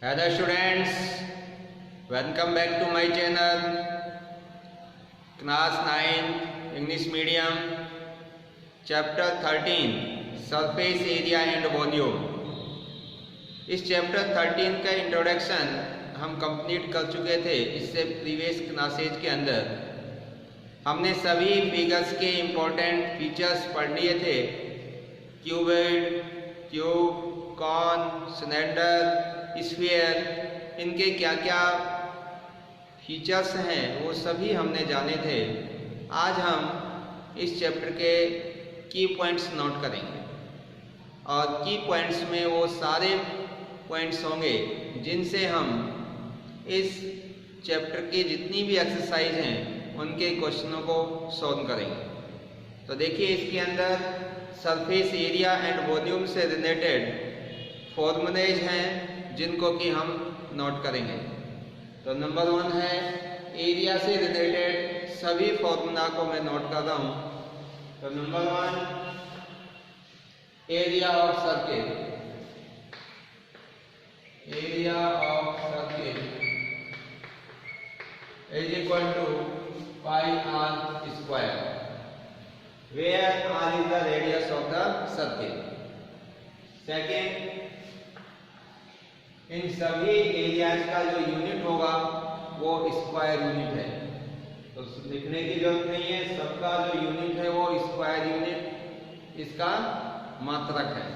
Hello students, welcome back to my channel Class 9 English Medium Chapter 13 Surface Area and Volume। इस chapter 13 का introduction हम complete कर चुके थे। इससे प्रीवियस क्लासेज के अंदर हमने सभी फिगर्स के इम्पोर्टेंट फीचर्स पढ़ लिए थे। Cuboid, tube, cone, cylinder, sphere, इनके क्या क्या फीचर्स हैं वो सभी हमने जाने थे। आज हम इस चैप्टर के की पॉइंट्स नोट करेंगे और की पॉइंट्स में वो सारे पॉइंट्स होंगे जिनसे हम इस चैप्टर की जितनी भी एक्सरसाइज हैं उनके क्वेश्चनों को सॉल्व करेंगे। तो देखिए, इसके अंदर सरफेस एरिया एंड वॉल्यूम से रिलेटेड फॉर्मूलेज हैं जिनको कि हम नोट करेंगे। तो नंबर 1 है एरिया से रिलेटेड सभी फॉर्मूला को मैं नोट कर रहा हूं। तो number 1, area of circle, area of circle is equal to pi are square, where R is the radius of the circle. Second, इन सभी एरियाज का जो यूनिट होगा वो स्क्वायर यूनिट है, तो लिखने की जरूरत नहीं है। सबका जो यूनिट है वो स्क्वायर यूनिट इसका मात्रक है।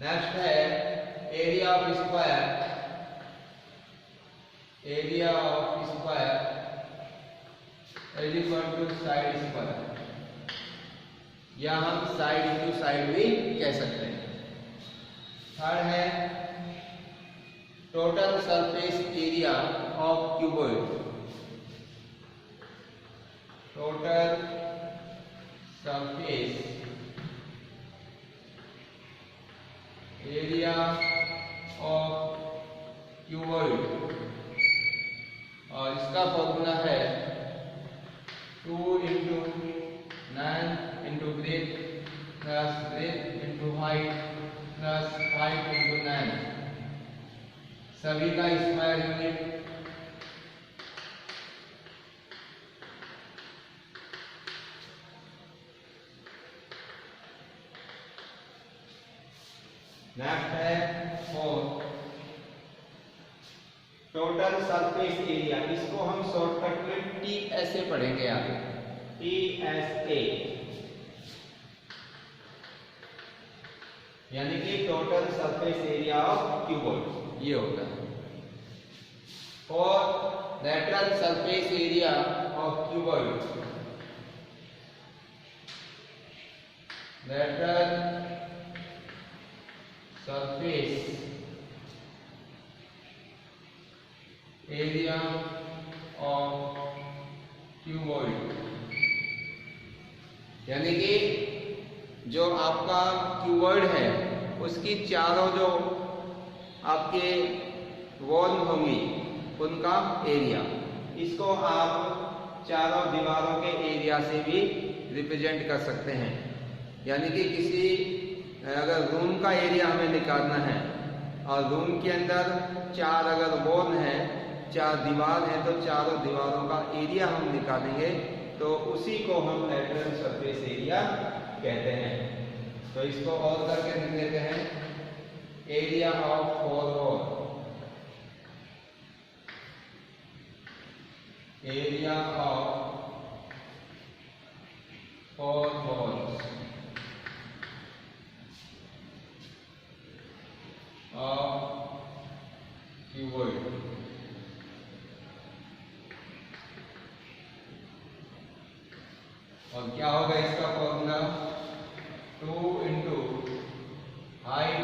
नेक्स्ट है area of square, area of square is equal to side square, या हम साइड इंटू साइड भी कह सकते हैं। थर्ड है total surface area of cuboid, total surface area of cuboid, और इसका फॉर्मूला है 2 into 9 into breadth plus breadth into height plus 5 into 9, सभी का स्क्वायर यूनिट। नेक्स्ट है 4 टोटल सरफेस एरिया, इसको हम शॉर्टकट में TSA पढ़ेंगे आगे, TSA यानी कि total surface area of cuboid ये होगा। और lateral surface area of cuboid, lateral surface area of cuboid, यानी कि जो आपका क्यूबॉइड है उसकी चारों जो आपके वॉल होंगी उनका एरिया, इसको आप चारों दीवारों के एरिया से भी रिप्रेजेंट कर सकते हैं। यानी कि किसी अगर रूम का एरिया हमें निकालना है और रूम के अंदर 4 अगर वॉल हैं, 4 दीवार हैं, तो चारों दीवारों का एरिया हम निकालेंगे, तो उसी को हम लेटरल सरफेस एरिया कहते हैं। तो इसको और करके लिख देते हैं, area of 4 wall, area of 4 walls of cuboid. और क्या होगा इसका formula, 2 into height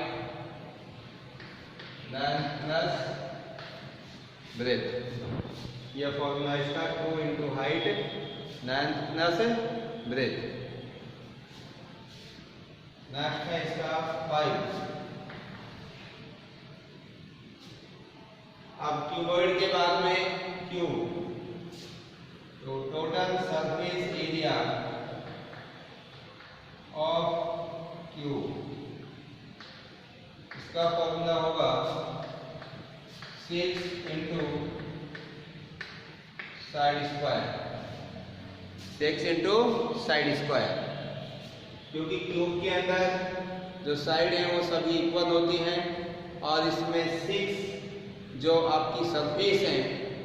length plus breadth, यह फॉर्मूला इसका 2 into height length plus breadth. Next है इसका 5। अब क्यूबॉइड के बाद में क्यूब, तो total surface area of cube, इसका फॉर्मूला होगा 6 into side square, 6 into side square, क्योंकि क्यूब के अंदर जो साइड है वो सभी इक्वल होती हैं और इसमें 6 जो आपकी सरफेस है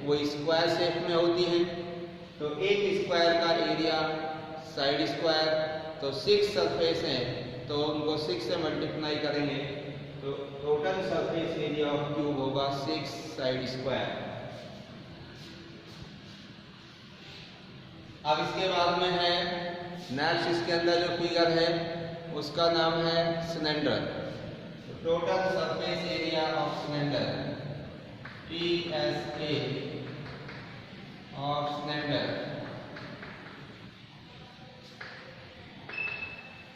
वो स्क्वायर शेप में होती हैं। तो एक स्क्वायर का एरिया साइड स्क्वायर, तो 6 सरफेस हैं तो उनको 6 से मल्टीप्लाई करेंगे तो total surface area of cube होगा 6 साइड स्क्वायर। अब इसके बाद में है नेक्स्ट, इसके अंदर जो फिगर है उसका नाम है cylinder. Total surface area of cylinder, PSA of cylinder.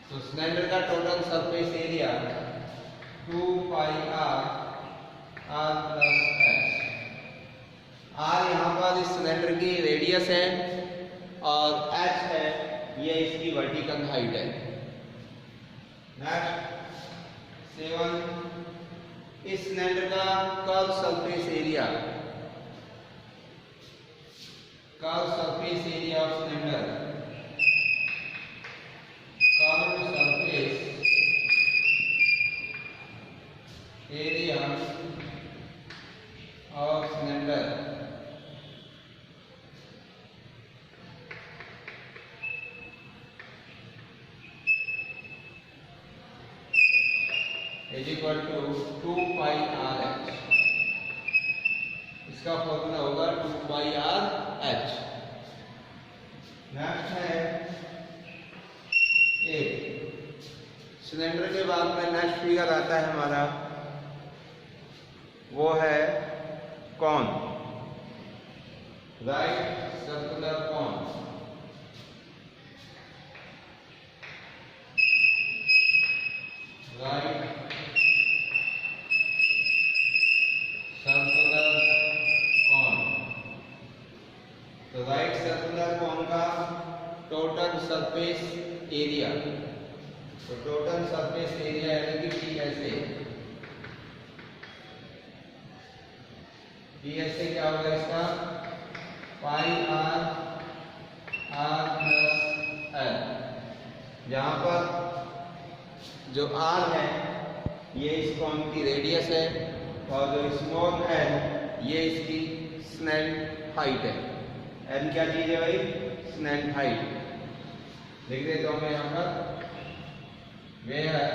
तो सिलेंडर का टोटल सरफेस एरिया 2 पाई r प्लस h। r यहाँ पर इस सिलेंडर की रेडियस है और h है ये इसकी वर्टिकल हाइट है। नेक्स्ट 7, इस सिलेंडर का curve surface area, curve surface area of cylinder, curve surface area of cylinder is equal to 2 pi r h. इसका फॉर्मूला होगा 2 पाई आर एच। नेक्स्ट है ए। सिलेंडर के बाद में नेक्स्ट फिगर आता है हमारा, वो है cone, right circular cone. Right circular cone. तो राइट सर्कुलर कॉन का टोटल सरफेस एरिया, तो टोटल सरफेस एरिया यानी कि PSA क्या होगा इसका, पाई आर प्लस एल, जहां पर जो r है ये इस कॉन की रेडियस है और जो स्मॉल एल ये इसकी स्नेल हाइट है। एल क्या चीज है भाई, स्नेल हाइट। लिख देता हूं मैं यहाँ पर, वे है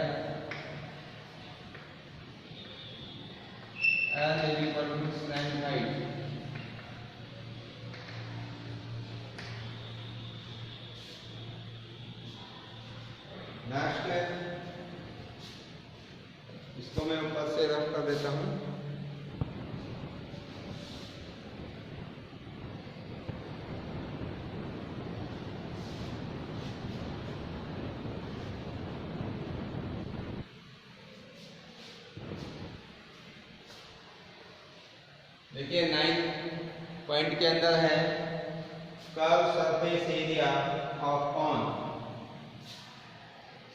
l is equal to slant height. Next है, इसको मैं ऊपर से रफ कर देता हूं। देखिए 9 पॉइंट के अंदर है curve surface area of cone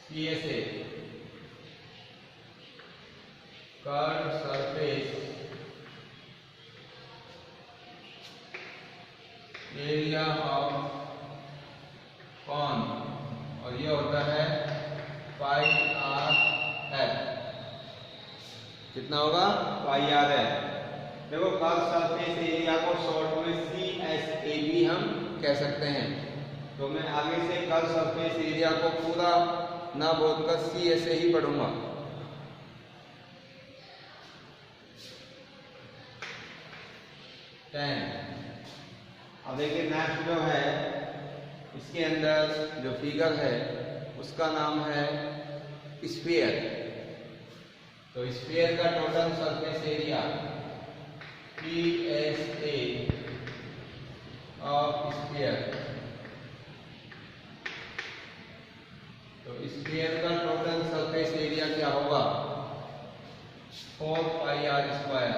CSA, curve surface area of cone, और ये होता है पाई आर एल। कितना होगा, पाई आर एल। देखो कर्व सरफेस एरिया को शॉर्ट में CSA भी हम कह सकते हैं। तो मैं आगे से कर्व सरफेस एरिया को पूरा ना बोलकर CSA ही पढ़ूंगा। अब देखिए नेक्स्ट जो है इसके अंदर जो फिगर है उसका नाम है स्फीयर। तो स्फीयर का total surface area PSA of sphere. तो स्फीयर का टोटल सरफेस एरिया क्या होगा, 4 pi are square,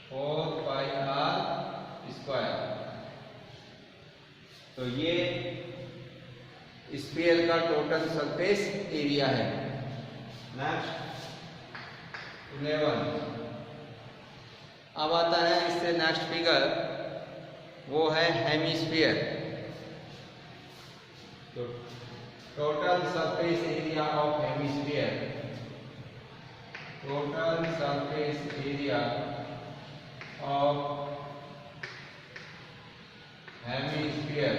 4 pi are square. तो ये स्फीयर का टोटल सरफेस एरिया है। नेक्स्ट 11, अब आता है इससे नेक्स्ट फिगर, वो है हेमिस्फीयर। तो total surface area of hemisphere, total surface area of hemisphere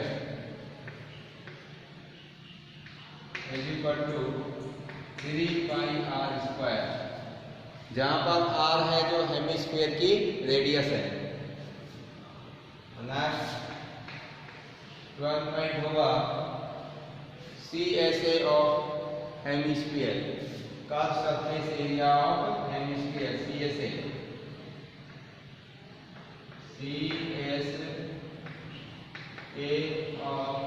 is equal to 3 pi are square, जहां पर आर है जो हेमिस्फीयर की रेडियस है। नेक्स्ट 12 पॉइंट होगा CSA ऑफ हेमिस्फीयर, का surface area of hemisphere, CSA of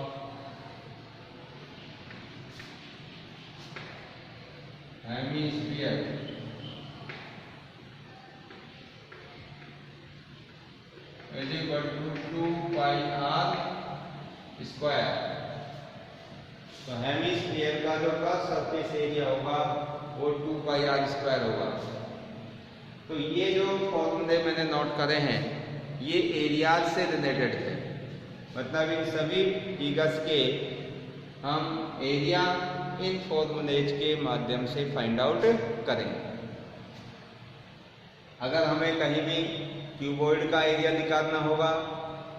hemisphere is equal to 2 pi are square. तो hemisphere का जो सरफेस एरिया होगा वो 2 पाई आर स्क्वायर होगा। तो ये जो फॉर्मूले मैंने नोट करे हैं ये एरियाज से रिलेटेड थे, मतलब इन सभी फिगर्स के हम एरिया इन फॉर्मूलेज के माध्यम से फाइंड आउट करेंगे। अगर हमें कहीं भी क्यूबॉइड का एरिया निकालना होगा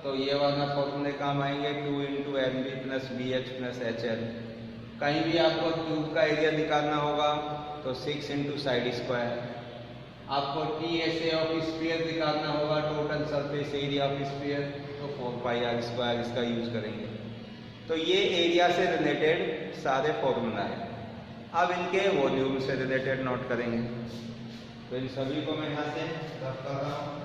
तो ये वाला फॉर्मूले काम आएंगे, 2 × MB + BH + HL। कहीं भी आपको क्यूब का एरिया निकालना होगा तो 6 × साइड स्क्वायर। आपको TSA ऑफ स्फीयर निकालना होगा, total surface area of sphere, तो 4 पाई आर स्क्वायर इसका यूज करेंगे। तो ये एरिया से रिलेटेड सारे फॉर्मूला है। अब इनके वॉल्यूम से रिलेटेड नोट करेंगे। तो इन सभी को मैं यहाँ से रख कर रहा हूँ।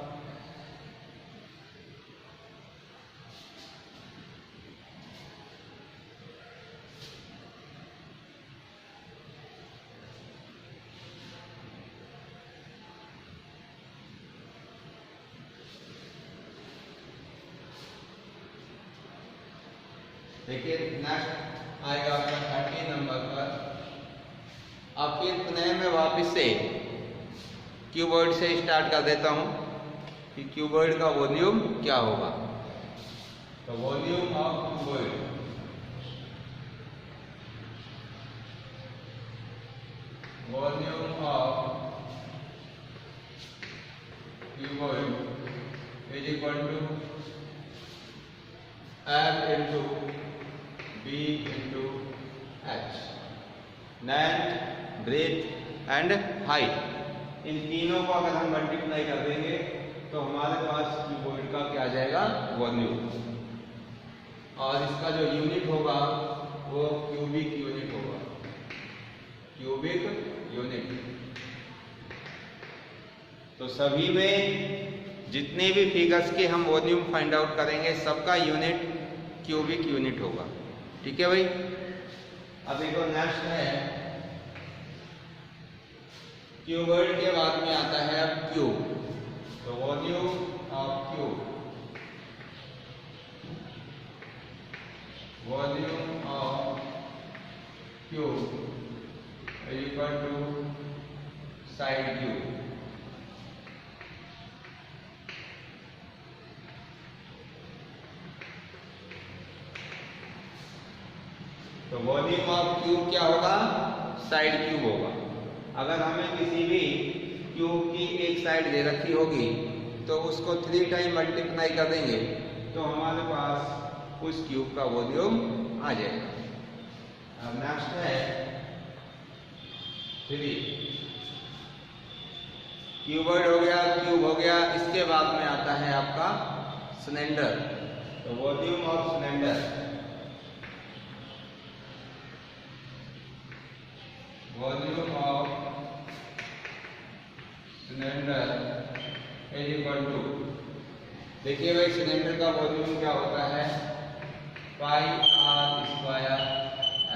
देखिए नेक्स्ट आएगा आपका 30 नंबर पर। अब फिर पुनः मैं वापस से क्यूबॉइड से स्टार्ट कर देता हूं कि क्यूबॉइड का वॉल्यूम क्या होगा। तो volume of cuboid, volume of cuboid is equal to F × B × H, length, breadth and height. इन तीनों को अगर हम मल्टीप्लाई कर देंगे तो हमारे पास क्यूबॉइड का क्या आ जाएगा, वॉल्यूम। और इसका जो यूनिट होगा वो क्यूबिक यूनिट होगा, क्यूबिक यूनिट। तो सभी में जितने भी फिगर्स के हम वॉल्यूम फाइंड आउट करेंगे सबका यूनिट क्यूबिक यूनिट होगा। ठीक है भाई। अब देखो नेक्स्ट है क्यूबॉइड के बाद में आता है अब क्यूब। तो volume of cube, volume of cube is equal to side cube. तो वॉल्यूम ऑफ क्यूब क्या होगा, साइड क्यूब होगा। अगर हमें किसी भी क्यूब की एक साइड दे रखी होगी तो उसको 3 टाइम मल्टीप्लाई कर देंगे तो हमारे पास उस क्यूब का वॉल्यूम आ जाएगा। अब नेक्स्ट है 3। क्यूबॉइड हो गया, क्यूब हो गया, इसके बाद में आता है आपका सिलेंडर। तो volume of cylinder, volume of cylinder is equal to, देखिए भाई सिलेंडर का वॉल्यूम क्या होता है, पाई आर स्क्वायर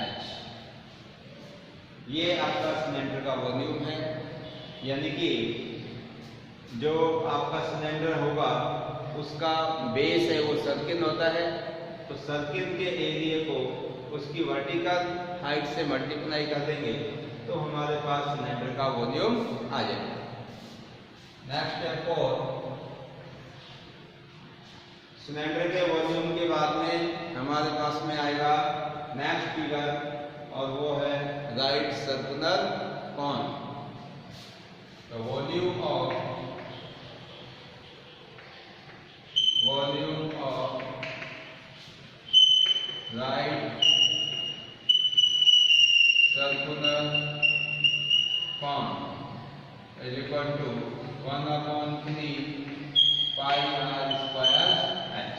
एच। ये आपका सिलेंडर का वॉल्यूम है, यानी कि जो आपका सिलेंडर होगा उसका बेस है वो सर्किल होता है। तो सर्किल के एरिया को उसकी वर्टिकल हाइट से मल्टीप्लाई कर देंगे तो हमारे पास सिलेंडर का वॉल्यूम आ जाएगा। नेक्स्ट स्टेप 4, सिलेंडर के वॉल्यूम के बाद में हमारे पास में आएगा नेक्स्ट फिगर, और वो है राइट सर्कुलर कॉन। तो volume of right circular cone is equal to 1/3 pi are square h.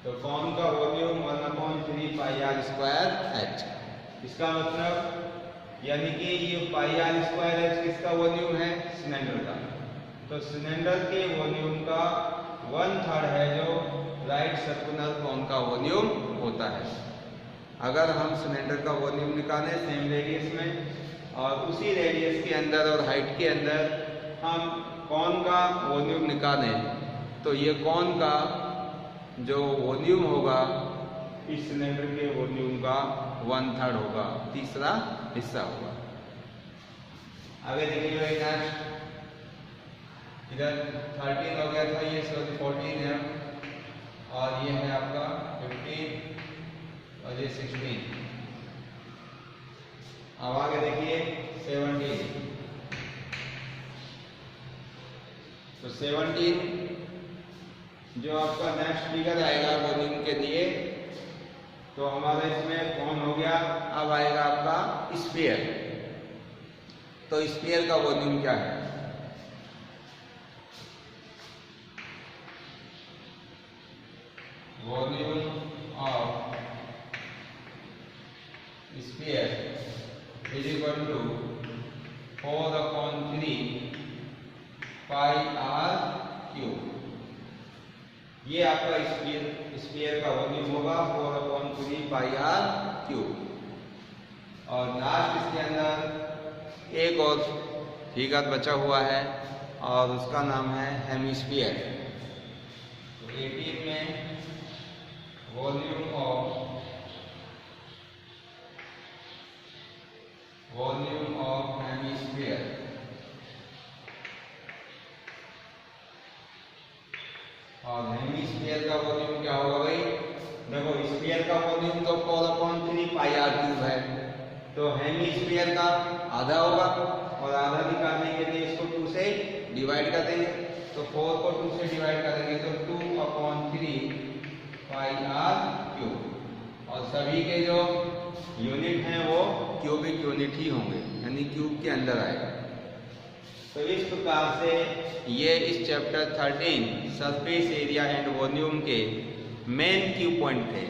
तो कॉन का volume 1/3 pi are square h. इसका मतलब यानी कि ये पाई आर स्क्वायर एच किसका वॉल्यूम है? सिलेंडर का। तो सिलेंडर के वॉल्यूम का 1/3 है जो राइट सर्कुलर कॉन का वॉल्यूम होता है। अगर हम सिलेंडर का वॉल्यूम निकालें सेम रेडियस में और उसी रेडियस के अंदर और हाइट के अंदर हम कॉन का वॉल्यूम निकालें, तो ये कॉन का जो वॉल्यूम होगा इस सिलेंडर के वॉल्यूम का 1/3 होगा, तीसरा हिस्सा होगा। आगे देखिए भाई नेक्स्ट, इधर 13 हो गया था, ये 14 है, और ये है आपका 15 और ये 16। अब आगे देखिए 17। तो 17 जो आपका नेक्स्ट फिगर आएगा वॉल्यूम के लिए, तो हमारा इसमें कौन हो गया? अब आएगा आपका स्फीयर। तो स्फीयर का वॉल्यूम क्या है? Volume of sphere is equal to 4/3 pi r cube. ये आपका स्फीयर का वॉल्यूम होगा 4/3 पाई आर क्यूब। और लास्ट इसके अंदर एक और फिगर बचा हुआ है और उसका नाम है हेमिस्फीयर। तो 18 में वॉल्यूम ऑफ हेमिस्फीयर और हेमिस्फीयर का वॉल्यूम क्या होगा भाई? देखो स्फीयर का वॉल्यूम तो 4/3 पाई आर क्यूब है, तो हेमिस्फीयर का आधा होगा, और आधा निकालने के लिए इसको 2 से डिवाइड कर देंगे। तो 4 को 2 से डिवाइड करेंगे तो 2/3 पाई आर क्यूब। और सभी के जो यूनिट हैं वो क्यूबिक यूनिट ही होंगे, यानी क्यूब के अंदर आएगा। तो इस प्रकार से ये इस chapter 13 surface area and volume के मेन की पॉइंट थे।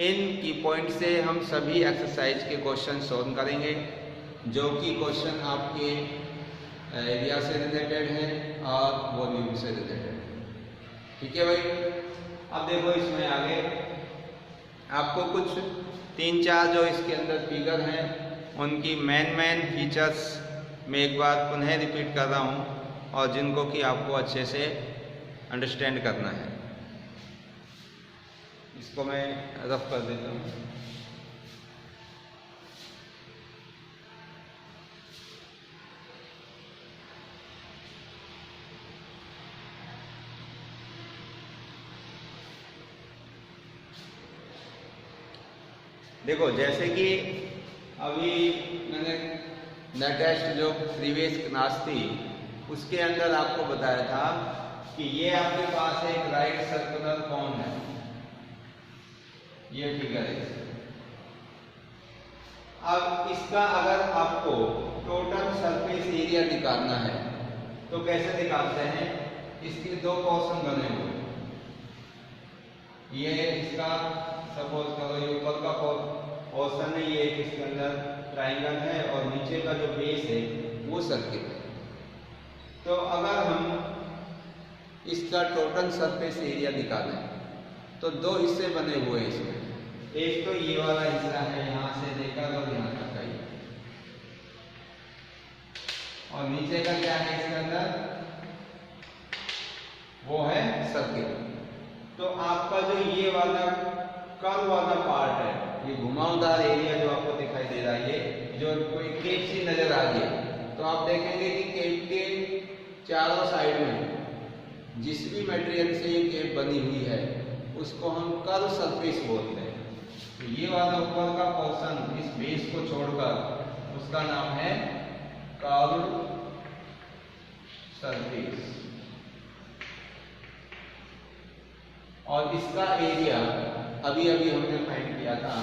इन की पॉइंट से हम सभी एक्सरसाइज के क्वेश्चन सॉल्व करेंगे, जो कि क्वेश्चन आपके एरिया से रिलेटेड है और वॉल्यूम से रिलेटेड है। ठीक है भाई। अब देखो इसमें आगे आपको कुछ 3-4 जो इसके अंदर फिगर हैं उनकी मेन फीचर्स मैं एक बार पुनः रिपीट कर रहा हूँ, और जिनको कि आपको अच्छे से अंडरस्टैंड करना है। इसको मैं रफ कर देता हूँ। देखो जैसे कि अभी मैंने लेटेस्ट जो प्रीवियस क्लास थी उसके अंदर आपको बताया था कि ये आपके पास एक राइट सर्कुलर कॉन है, ये फिगर है। अब इसका अगर आपको टोटल सरफेस एरिया निकालना है तो कैसे निकालते हैं? इसके 2 पोर्शन बने हुए हैं। ये इसका सपोज करो ये ऊपर का पोर्शन है, ये इसके अंदर ट्राइंगल है, और नीचे का जो बेस है वो सर्किल है। तो अगर हम इसका टोटल सरफेस एरिया निकालें तो 2 हिस्से बने हुए हैं इसमें। एक तो ये वाला हिस्सा है, यहाँ से लेकर और यहाँ तक का, और नीचे का क्या है इसके अंदर? वो है सर्किल। तो आपका जो ये वाला कर्व वाला पार्ट है, ये घुमावदार एरिया जो आपको दिखाई दे रहा है, ये जो कोई केप सी नजर आ रही है, तो आप देखेंगे कि केप के चारों साइड में जिस भी मटेरियल से ये केप बनी हुई है उसको हम कर्व सरफेस बोलते हैं। तो ये वाला ऊपर का पोर्शन इस बेस को छोड़कर उसका नाम है कर्व सरफेस। और इसका एरिया अभी अभी हमने फाइंड किया था,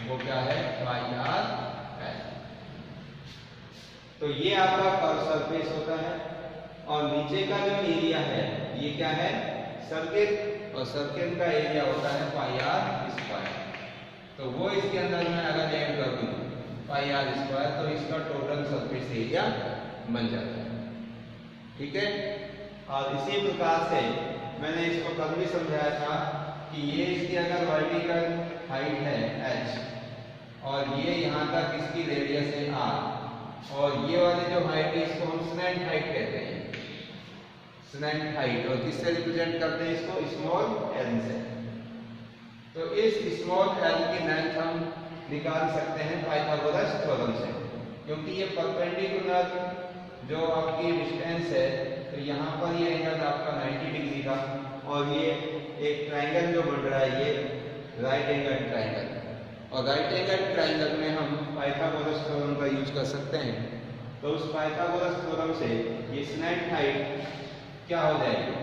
वो क्या है, पाई आर एल। तो ये आपका कर्व सरफेस होता है। और नीचे का जो एरिया है ये क्या है, सर्किल, और सर्किल का एरिया होता है पाई आर स्क्वायर। तो वो इसके अंदर मैं अगर ऐड कर दूं पाई आर स्क्वायर तो इसका टोटल सरफेस एरिया बन जाता है। ठीक है। और इसी प्रकार से मैंने इसको कल भी समझाया था कि ये इसकी अगर वर्टिकल हाइट है h और ये यहाँ तक इसकी रेडियस है r, और ये वाली जो हाइट है इसको हम स्लैंट हाइट कहते हैं, स्लैंट हाइट। और किससे रिप्रेजेंट करते हैं इसको, स्मॉल l से। तो इस स्मॉल l की लेंथ हम निकाल सकते हैं पाइथागोरस थ्योरम से, क्योंकि ये परपेंडिकुलर जो आपकी डिस्टेंस है, तो यहाँ पर ये एंगल आपका 90 डिग्री का, और ये एक ट्रायंगल जो बन रहा है ये राइट एंगल ट्रायंगल, और राइट एंगल ट्रायंगल में हम पाइथागोरस थ्योरम का यूज कर सकते हैं। तो उस पाइथागोरस थ्योरम से ये स्लैंट हाइट क्या हो जाएगी,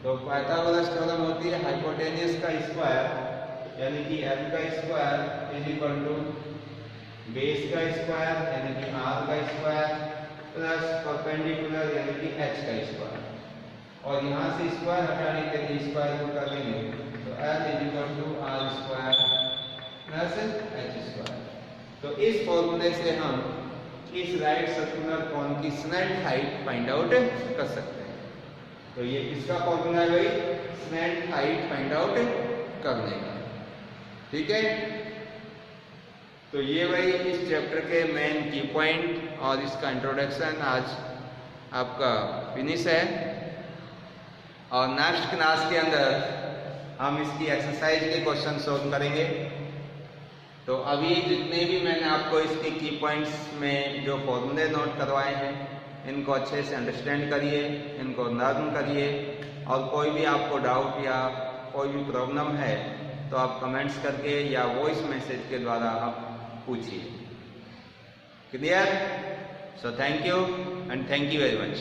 तो पाइथागोरस थ्योरम होती है हाइपोटेन्यूस का स्क्वायर यानी कि l का square is equal to base का स्क्वायर यानी कि r का स्क्वायर प्लस परपेंडिकुलर यानी कि h का स्क्वायर। और यहाँ से स्क्वायर हटाने के लिए स्क्वायर को कर लेंगे तो l is equal to r square plus h square. तो इस फॉर्मूले से हम इस राइट सर्कुलर कोन की स्लैंट हाइट फाइंड आउट कर सकते हैं। तो ये किसका फॉर्मूला है भाई, स्लैंट हाइट फाइंड आउट करने का। ठीक है। तो ये भाई इस चैप्टर के मेन की पॉइंट और इसका इंट्रोडक्शन आज आपका फिनिश है। और नेक्स्ट क्लास के अंदर हम इसकी एक्सरसाइज के क्वेश्चन सॉल्व करेंगे। तो अभी जितने भी मैंने आपको इसके की पॉइंट्स में जो फॉर्मूले नोट करवाए हैं इनको अच्छे से अंडरस्टैंड करिए, इनको लर्न करिए, और कोई भी आपको डाउट या कोई भी प्रॉब्लम है तो आप कमेंट्स करके या वॉइस मैसेज के द्वारा आप पूछिए। Clear? So thank you and thank you very much.